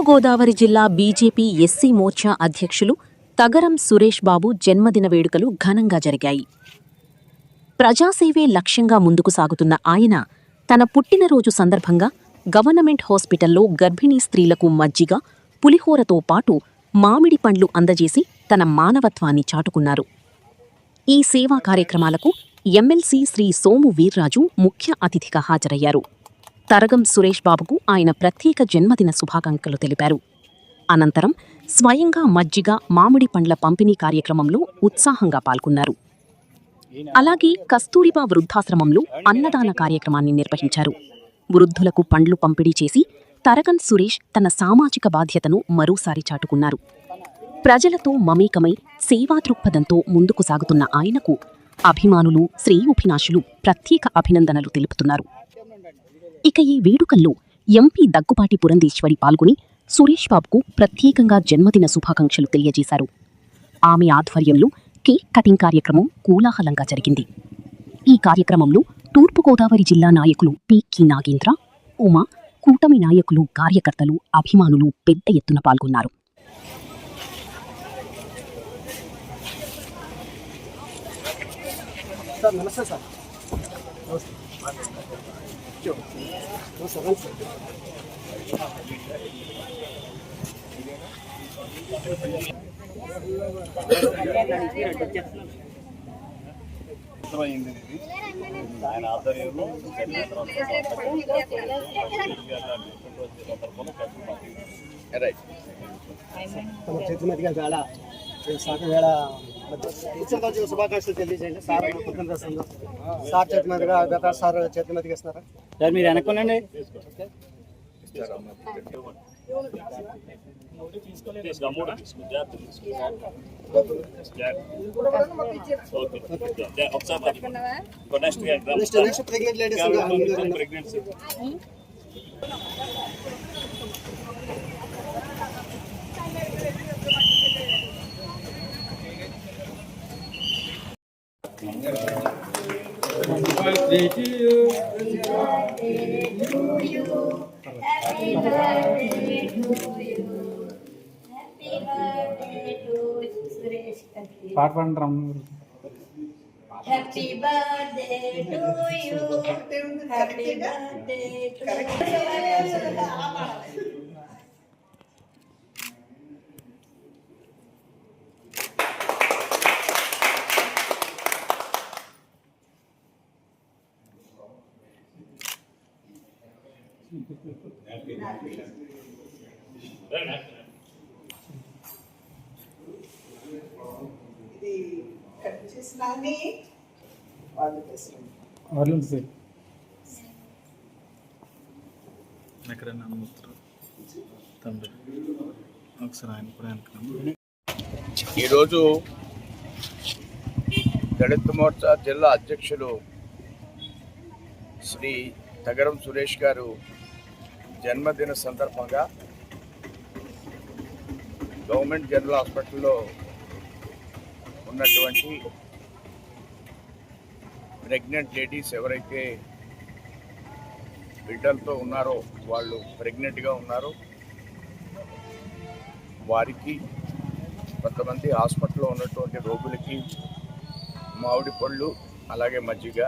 తూర్పుగోదావరి జిల్లా BJP SC Morcha అధ్యక్షులు తగరం సురేష్ బాబు జన్మదిన వేడుకలు ఘనంగా జరిగాయి. ప్రజాసేవే లక్ష్యంగా ముందుకు సాగుతున్న ఆయన తన పుట్టినరోజు సందర్భంగా గవర్నమెంట్ హాస్పిటల్లో గర్భిణీ స్త్రీలకు మజ్జిగ, పులిహోరతో పాటు మామిడి పండ్లు అందజేసి తన మానవత్వాన్ని చాటుకున్నారు. ఈ సేవా కార్యక్రమాలకు ఎమ్మెల్సీ శ్రీ సోము వీర్రాజు ముఖ్య అతిథిగా హాజరయ్యారు. తరగం సురేష్ బాబుకు ఆయన ప్రత్యేక జన్మదిన శుభాకాంక్షలు తెలిపారు. అనంతరం స్వయంగా మజ్జిగ, మామిడి పండ్ల పంపిణీ కార్యక్రమంలో ఉత్సాహంగా పాల్గొన్నారు. అలాగే కస్తూరిబా వృద్ధాశ్రమంలో అన్నదాన కార్యక్రమాన్ని నిర్వహించారు. వృద్ధులకు పండ్లు పంపిణీ చేసి తరగం సురేష్ తన సామాజిక బాధ్యతను మరోసారి చాటుకున్నారు. ప్రజలతో మమేకమై సేవా దృక్పథంతో ముందుకు సాగుతున్న ఆయనకు అభిమానులు, శ్రేయోభిలాషులు ప్రత్యేక అభినందనలు తెలుపుతున్నారు. ఇక ఈ వేడుకల్లో ఎంపీ దగ్గుబాటి పురంధేశ్వరి పాల్గొని సురేష్ బాబుకు ప్రత్యేకంగా జన్మదిన శుభాకాంక్షలు తెలియజేశారు. ఆమె ఆధ్వర్యంలో కేక్ కటింగ్ కార్యక్రమం కోలాహలంగా జరిగింది. ఈ కార్యక్రమంలో తూర్పుగోదావరి జిల్లా నాయకులు పి.కి. నాగేంద్ర, ఉమా, కూటమి నాయకులు, కార్యకర్తలు, అభిమానులు పెద్ద ఎత్తున పాల్గొన్నారు. ఆయన ఆధ్వర్యంలో చేతిమతిగా చాలా వేళ శుభాకాంక్షలు తెలియజేయండి. సార్ సార్ చేతిమతిగా గత సార్ చేతిమతిగా ఇస్తున్నారా సార్? మీరు వెనక్కునండి. ప్రెగ్నెంట్ లేడీస్ పాట పాడడం. Happy birthday to you, happy birthday to ఇది కట్ చేసినాన్ని వాళ్ళు చేస్తారు. ఎక్కడైనా తండ్రి ఒకసారి ఆయన కూడా ఈరోజు దళిత మోర్చా జిల్లా అధ్యక్షులు శ్రీ తగరం సురేష్ గారు జన్మదిన సందర్భంగా గవర్నమెంట్ జనరల్ హాస్పిటల్లో ఉన్నటువంటి ప్రెగ్నెంట్ లేడీస్ ఎవరైతే బిడ్డలతో ఉన్నారో, వాళ్ళు ప్రెగ్నెంట్గా ఉన్నారో వారికి, కొంతమంది హాస్పిటల్లో ఉన్నటువంటి రోగులకి మామిడి పళ్ళు, అలాగే మజ్జిగ,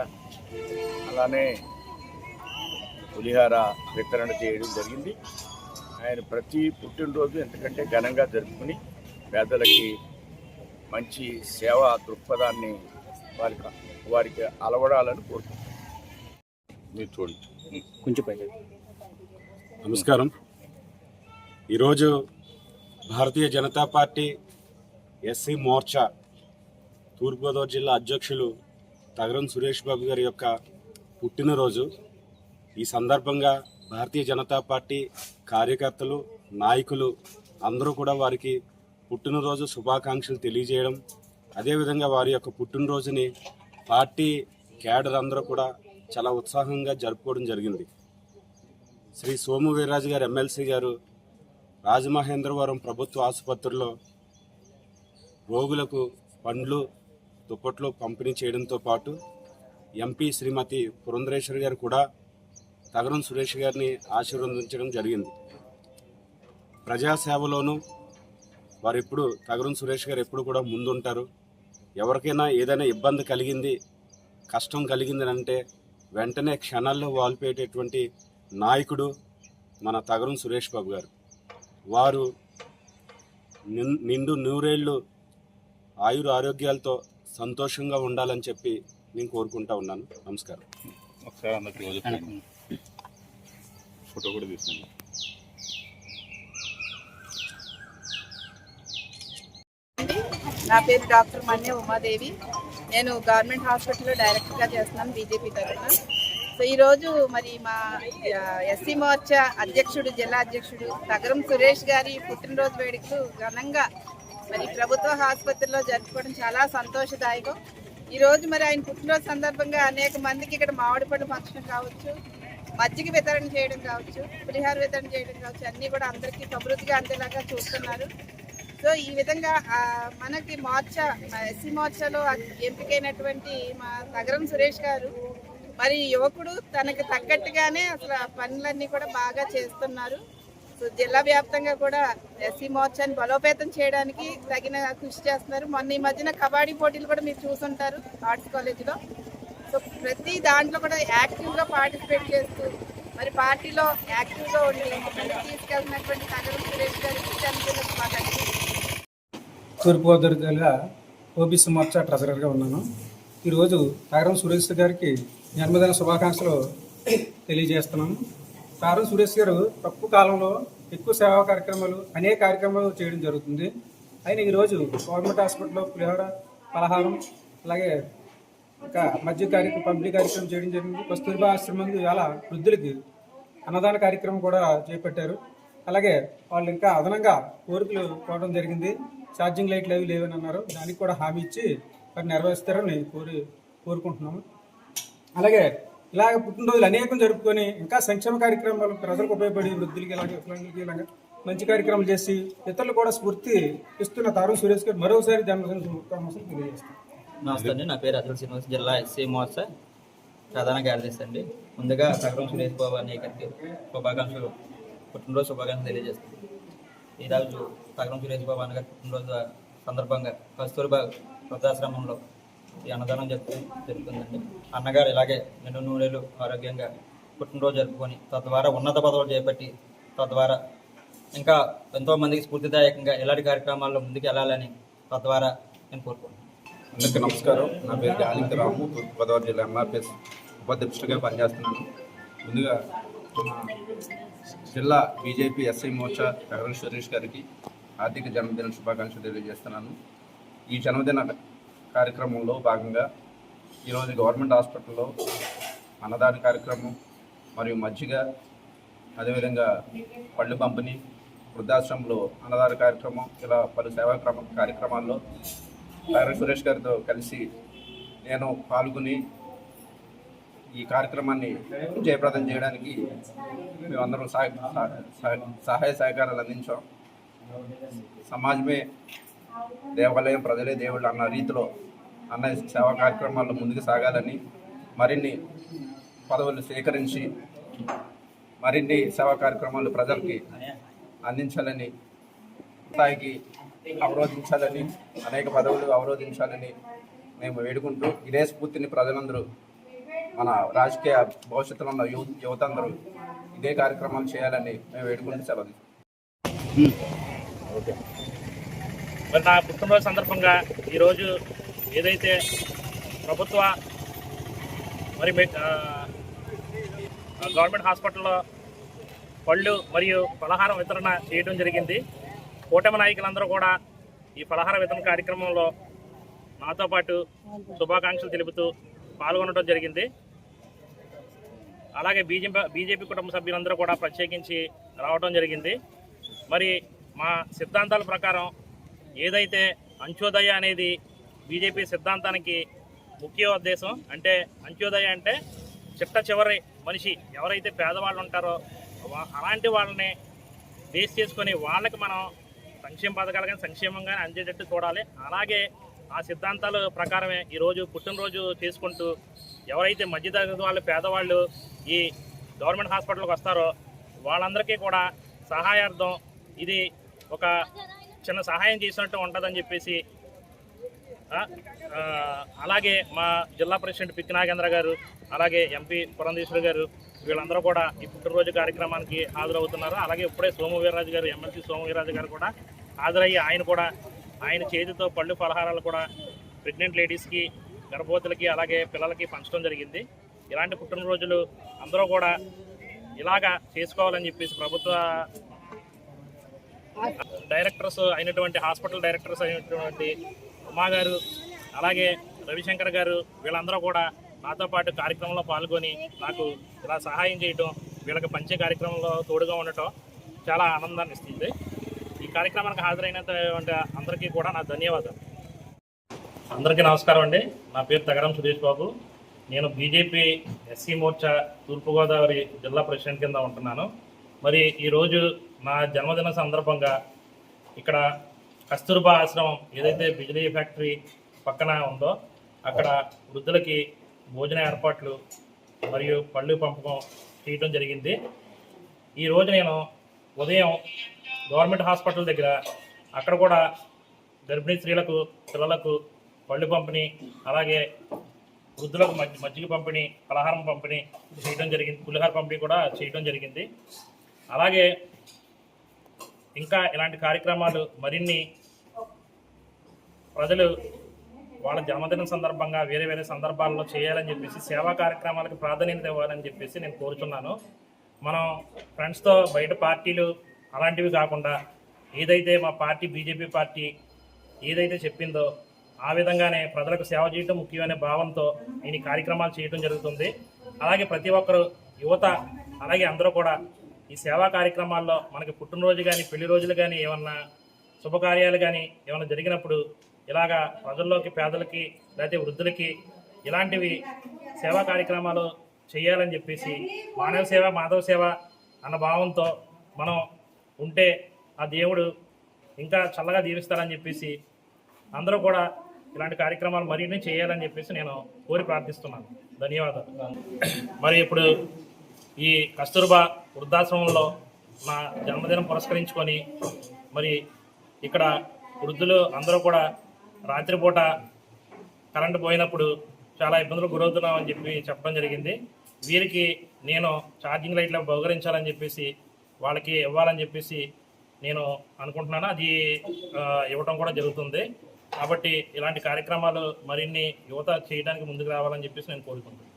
అలానే పులిహార వితరణ చేయడం జరిగింది. ఆయన ప్రతి పుట్టినరోజు ఎంతకంటే ఘనంగా జరుపుకుని పేదలకి మంచి సేవా దృక్పథాన్ని వారికి అలవడాలని కోరుకుంటున్నాను. మీరు చూడండి కొంచెం పైకి. నమస్కారం. ఈరోజు భారతీయ జనతా పార్టీ ఎస్సీ మోర్చా తూర్పుగోదావరి జిల్లా అధ్యక్షులు తగరం సురేష్ బాబు గారి యొక్క పుట్టినరోజు. ఈ సందర్భంగా భారతీయ జనతా పార్టీ కార్యకర్తలు, నాయకులు అందరూ కూడా వారికి పుట్టినరోజు శుభాకాంక్షలు తెలియజేయడం, అదేవిధంగా వారి యొక్క పుట్టినరోజుని పార్టీ క్యాడర్ అందరూ కూడా చాలా ఉత్సాహంగా జరుపుకోవడం జరిగింది. శ్రీ సోము వీర్రాజు గారు ఎమ్మెల్సీ గారు రాజమహేంద్రవరం ప్రభుత్వ ఆసుపత్రిలో రోగులకు పండ్లు, దుప్పట్లు పంపిణీ చేయడంతో పాటు ఎంపీ శ్రీమతి పురంధరేశ్వరి గారు కూడా తగరం సురేష్ గారిని ఆశీర్వదించడం జరిగింది. ప్రజాసేవలోనూ వారు ఎప్పుడు తగరం సురేష్ గారు ఎప్పుడు కూడా ముందుంటారు. ఎవరికైనా ఏదైనా ఇబ్బంది కలిగింది, కష్టం కలిగింది అంటే వెంటనే క్షణాల్లో వాల్పేటటువంటి నాయకుడు మన తగరం సురేష్ బాబు గారు. వారు నిండు నూరేళ్ళు ఆయుర ఆరోగ్యాలతో సంతోషంగా ఉండాలని చెప్పి నేను కోరుకుంటా ఉన్నాను. నమస్కారం. ఒకసారి అందరికి రోజు ఫోటో కూడా తీసుకోండి. నా పేరు డాక్టర్ మన్య ఉమాదేవి. నేను గవర్నమెంట్ హాస్పిటల్లో డైరెక్టర్గా చేస్తున్నాను బీజేపీ తరఫున. సో ఈరోజు మరి మా ఎస్సీ మోర్చా అధ్యక్షుడు, జిల్లా అధ్యక్షుడు తగరం సురేష్ గారి పుట్టినరోజు వేడుకలు ఘనంగా మరి ప్రభుత్వ ఆసుపత్రిలో జరుపుకోవడం చాలా సంతోషదాయకం. ఈరోజు మరి ఆయన పుట్టినరోజు సందర్భంగా అనేక మందికి ఇక్కడ మామిడి పండు ఫంక్షన్ కావచ్చు, మజ్జిగ వితరణ చేయడం కావచ్చు, పులిహార వితరణ చేయడం కావచ్చు, అన్నీ కూడా అందరికీ సమృద్ధిగా అందేలాగా చూస్తున్నారు. సో ఈ విధంగా మనకి మోర్చా ఎస్సీ మోర్చాలో ఎంపికైనటువంటి మా తగరం సురేష్ గారు మరి యువకుడు, తనకి తగ్గట్టుగానే అసలు పనులన్నీ కూడా బాగా చేస్తున్నారు. సో జిల్లా వ్యాప్తంగా కూడా ఎస్సీ మోర్చాని బలోపేతం చేయడానికి తగిన కృషి చేస్తున్నారు. మొన్న ఈ మధ్యన కబడ్డీ పోటీలు కూడా మీరు చూసుంటారు ఆర్ట్స్ కాలేజీలో. సో ప్రతి దాంట్లో కూడా యాక్టివ్గా పార్టిసిపేట్ చేస్తూ మరి పార్టీలో యాక్టివ్గా ఉండి ముందుకు తీసుకెళ్తున్నటువంటి తగరం సురేష్ గారికి తూర్పుగోదావరి జిల్లా ఓబీసీ మోర్చా ట్రెజరర్గా ఉన్నాను. ఈరోజు తగరం సురేష్ గారికి జన్మదిన శుభాకాంక్షలు తెలియజేస్తున్నాము. తగరం సురేష్ గారు తక్కువ కాలంలో ఎక్కువ సేవా కార్యక్రమాలు, అనేక కార్యక్రమాలు చేయడం జరుగుతుంది. ఆయన ఈరోజు గవర్నమెంట్ హాస్పిటల్లో పులిహోర, పలహారం, అలాగే ఇంకా మధ్య పంపిణీ కార్యక్రమం చేయడం జరిగింది. కస్తూర్బా ఆశ్రమం ఇవాళ వృద్ధులకి అన్నదాన కార్యక్రమం కూడా చేపట్టారు. అలాగే వాళ్ళు ఇంకా అదనంగా కోరికలు కోవడం జరిగింది. ఛార్జింగ్ లైట్లు అవి లేవని అన్నారు, దానికి కూడా హామీ ఇచ్చి వారు నెరవేరుస్తారని కోరుకుంటున్నాము. అలాగే ఇలాగ పుట్టినరోజులు అనేకం జరుపుకొని ఇంకా సంక్షేమ కార్యక్రమాలు ప్రజలకు ఉపయోగపడి వృద్ధులకి ఇలాగే వికలాంగులకి ఇలాగా మంచి కార్యక్రమాలు చేసి ఇతరులు కూడా స్ఫూర్తి ఇస్తున్న తగరం సురేష్ గారు మరోసారి జన్మదిన శుభాకాంక్షలు తెలియజేస్తాను. నమస్తే అండి, నా పేరు అతుల్ శ్రీనివాస్, జిల్లా ఎస్సీ మోర్చా ప్రధాన కార్యదర్శి అండి. ముందుగా తగరం సురేష్ బాబు అనే శుభాకాంక్షలు, పుట్టినరోజు శుభాకాంక్షలు తెలియజేస్తుంది. ఈరోజు తగరం సురేష్ బాబు అన్నగారి పుట్టినరోజు సందర్భంగా కస్తూర్బా వృద్ధాశ్రమంలో ఈ అన్నదానం జరుగుతుందండి. అన్నగారు ఇలాగే నిండు నూరేళ్ళు ఆరోగ్యంగా పుట్టినరోజు జరుపుకొని తద్వారా ఉన్నత పదవులు చేపట్టి తద్వారా ఇంకా ఎంతోమందికి స్ఫూర్తిదాయకంగా ఇలాంటి కార్యక్రమాల్లో ముందుకు వెళ్ళాలని తద్వారా నేను కోరుకుంటున్నాను. అందరికీ నమస్కారం. నా పేరు గాలింక రాము, తూర్పుగోదావరి జిల్లా ఎంఆర్పిఎస్ ఉపాధ్యక్షుడిగా పనిచేస్తున్నాను. ముందుగా జిల్లా బీజేపీ ఎస్ఐ మోర్చా తగరం సురేష్ గారికి ఆర్థిక జన్మదిన శుభాకాంక్షలు తెలియజేస్తున్నాను. ఈ జన్మదిన కార్యక్రమంలో భాగంగా ఈరోజు గవర్నమెంట్ హాస్పిటల్లో అన్నదాన కార్యక్రమం మరియు మజ్జిగ, అదేవిధంగా పళ్ళు పంపిణీ, వృద్ధాశ్రమంలో అన్నదాన కార్యక్రమం, ఇలా పలు సేవా కార్యక్రమాల్లో తగరం సురేష్ గారితో కలిసి నేను పాల్గొని ఈ కార్యక్రమాన్ని జయప్రదం చేయడానికి మేమందరం సహాయ సహకారాలు అందించాం. సమాజమే దేవాలయం, ప్రజలే దేవుళ్ళు అన్న రీతిలో అన్న సేవా కార్యక్రమాల్లో ముందుకు సాగాలని, మరిన్ని పదవులు స్వీకరించి మరిన్ని సేవా కార్యక్రమాలు ప్రజలకి అందించాలని, స్థాయికి అవరోధించాలని, అనేక పదవులు అవరోధించాలని మేము వేడుకుంటూ ఇదే స్ఫూర్తిని ప్రజలందరూ, మన రాజకీయ భవిష్యత్తులో ఉన్న యువత అందరూ ఇదే కార్యక్రమాలు చేయాలని మేము వేడుకుంటూ సెలవు. ఓకే, మరి నా పుట్టినరోజు సందర్భంగా ఈరోజు ఏదైతే ప్రభుత్వ మరి గవర్నమెంట్ హాస్పిటల్లో పళ్ళు మరియు పలహారం వితరణ చేయడం జరిగింది. కూటమి నాయకులందరూ కూడా ఈ పలహార వితరణ కార్యక్రమంలో నాతో పాటు శుభాకాంక్షలు తెలుపుతూ పాల్గొనడం జరిగింది. అలాగే బీజేపీ కుటుంబ సభ్యులందరూ కూడా ప్రత్యేకించి రావడం జరిగింది. మరి మా సిద్ధాంతాల ప్రకారం ఏదైతే అంత్యోదయ అనేది బీజేపీ సిద్ధాంతానికి ముఖ్య ఉద్దేశం, అంటే అంత్యోదయ అంటే చిట్ట చివరి మనిషి ఎవరైతే పేదవాళ్ళు ఉంటారో అలాంటి వాళ్ళని బేస్ చేసుకొని వాళ్ళకి మనం సంక్షేమ పథకాలు కానీ సంక్షేమంగానే అందేటట్టు చూడాలి. అలాగే ఆ సిద్ధాంతాల ప్రకారమే ఈరోజు పుట్టినరోజు చేసుకుంటూ ఎవరైతే మధ్యతరగతి వాళ్ళు, పేదవాళ్ళు ఈ గవర్నమెంట్ హాస్పిటల్కి వస్తారో వాళ్ళందరికీ కూడా సహాయార్థం ఇది ఒక చిన్న సహాయం చేసినట్టు ఉంటుందని చెప్పేసి అలాగే మా జిల్లా ప్రెసిడెంట్ పిక్కి నాగేంద్ర గారు, అలాగే ఎంపీ పురంధేశ్వరి గారు వీళ్ళందరూ కూడా ఈ పుట్టినరోజు కార్యక్రమానికి హాజరవుతున్నారు. అలాగే ఇప్పుడే సోము వీర్రాజు గారు, ఎమ్మెల్సీ సోము వీర్రాజు గారు కూడా హాజరయ్యి ఆయన చేతితో పళ్ళు ఫలహారాలు కూడా ప్రెగ్నెంట్ లేడీస్కి, గర్భవతులకి, అలాగే పిల్లలకి పంచడం జరిగింది. ఇలాంటి పుట్టినరోజులు అందరూ కూడా ఇలాగా చేసుకోవాలని చెప్పేసి ప్రభుత్వ డైరెక్టర్స్ అయినటువంటి హాస్పిటల్ డైరెక్టర్స్ అయినటువంటి ఉమా గారు, అలాగే రవిశంకర్ గారు వీళ్ళందరూ కూడా నాతో పాటు కార్యక్రమంలో పాల్గొని నాకు ఇలా సహాయం చేయటం, వీళ్ళకి పంచే కార్యక్రమంలో తోడుగా ఉండటం చాలా ఆనందాన్ని ఇస్తుంది. ఈ కార్యక్రమానికి హాజరైనటువంటి అందరికీ కూడా నా ధన్యవాదాలు. అందరికీ నమస్కారం అండి. నా పేరు తగరం సురేష్ బాబు. నేను బీజేపీ ఎస్సీ మోర్చా తూర్పుగోదావరి జిల్లా ప్రెసిడెంట్ కింద ఉంటున్నాను. మరి ఈరోజు నా జన్మదిన సందర్భంగా ఇక్కడ కస్తూర్బా ఆశ్రమం ఏదైతే బిజిలీ ఫ్యాక్టరీ పక్కన ఉందో అక్కడ వృద్ధులకి భోజన ఏర్పాట్లు మరియు పళ్ళు పంపకం చేయడం జరిగింది. ఈరోజు నేను ఉదయం గవర్నమెంట్ హాస్పిటల్ దగ్గర అక్కడ కూడా గర్భిణీ స్త్రీలకు, పిల్లలకు పళ్ళు పంపిణీ, అలాగే వృద్ధులకు మజ్జిగ పంపిణీ, పలహారం పంపిణీ చేయడం జరిగింది. పులిహార పంపిణీ కూడా చేయడం జరిగింది. అలాగే ఇంకా ఇలాంటి కార్యక్రమాలు మరిన్ని ప్రజలు వాళ్ళ జన్మదినం సందర్భంగా వేరే వేరే సందర్భాల్లో చేయాలని చెప్పేసి, సేవా కార్యక్రమాలకు ప్రాధాన్యత ఇవ్వాలని చెప్పేసి నేను కోరుచున్నాను. మనం ఫ్రెండ్స్తో బయట పార్టీలు అలాంటివి కాకుండా ఏదైతే మా పార్టీ బీజేపీ పార్టీ ఏదైతే చెప్పిందో ఆ విధంగానే ప్రజలకు సేవ చేయడం ముఖ్యమైన భావంతో నేను ఈ కార్యక్రమాలు చేయడం జరుగుతుంది. అలాగే ప్రతి ఒక్కరు యువత అలాగే అందరూ కూడా ఈ సేవా కార్యక్రమాల్లో మనకి పుట్టినరోజు కానీ, పెళ్లి రోజులు కానీ, ఏమన్నా శుభకార్యాలు కానీ ఏమైనా జరిగినప్పుడు ఇలాగా ప్రజల్లోకి, పేదలకి, లేకపోతే వృద్ధులకి ఇలాంటివి సేవా కార్యక్రమాలు చేయాలని చెప్పేసి, మానవ సేవ మాధవ సేవ అన్న భావంతో మనం ఉంటే ఆ దేవుడు ఇంకా చల్లగా దీవిస్తారని చెప్పేసి అందరూ కూడా ఇలాంటి కార్యక్రమాలు మరిన్ని చేయాలని చెప్పేసి నేను కోరి ప్రార్థిస్తున్నాను. ధన్యవాదాలు. మరి ఇప్పుడు ఈ కస్తూర్బా వృద్ధాశ్రమంలో నా జన్మదినం పురస్కరించుకొని మరి ఇక్కడ వృద్ధులు అందరూ కూడా రాత్రిపూట కరెంటు పోయినప్పుడు చాలా ఇబ్బందులు గురవుతున్నామని చెప్పడం జరిగింది. వీరికి నేను ఛార్జింగ్ లైట్లు బహుకరించాలని చెప్పేసి, వాళ్ళకి ఇవ్వాలని చెప్పేసి నేను అనుకుంటున్నాను. అది ఇవ్వటం కూడా జరుగుతుంది. కాబట్టి ఇలాంటి కార్యక్రమాలు మరిన్ని యువత చేయడానికి ముందుకు రావాలని చెప్పేసి నేను కోరుకుంటున్నాను.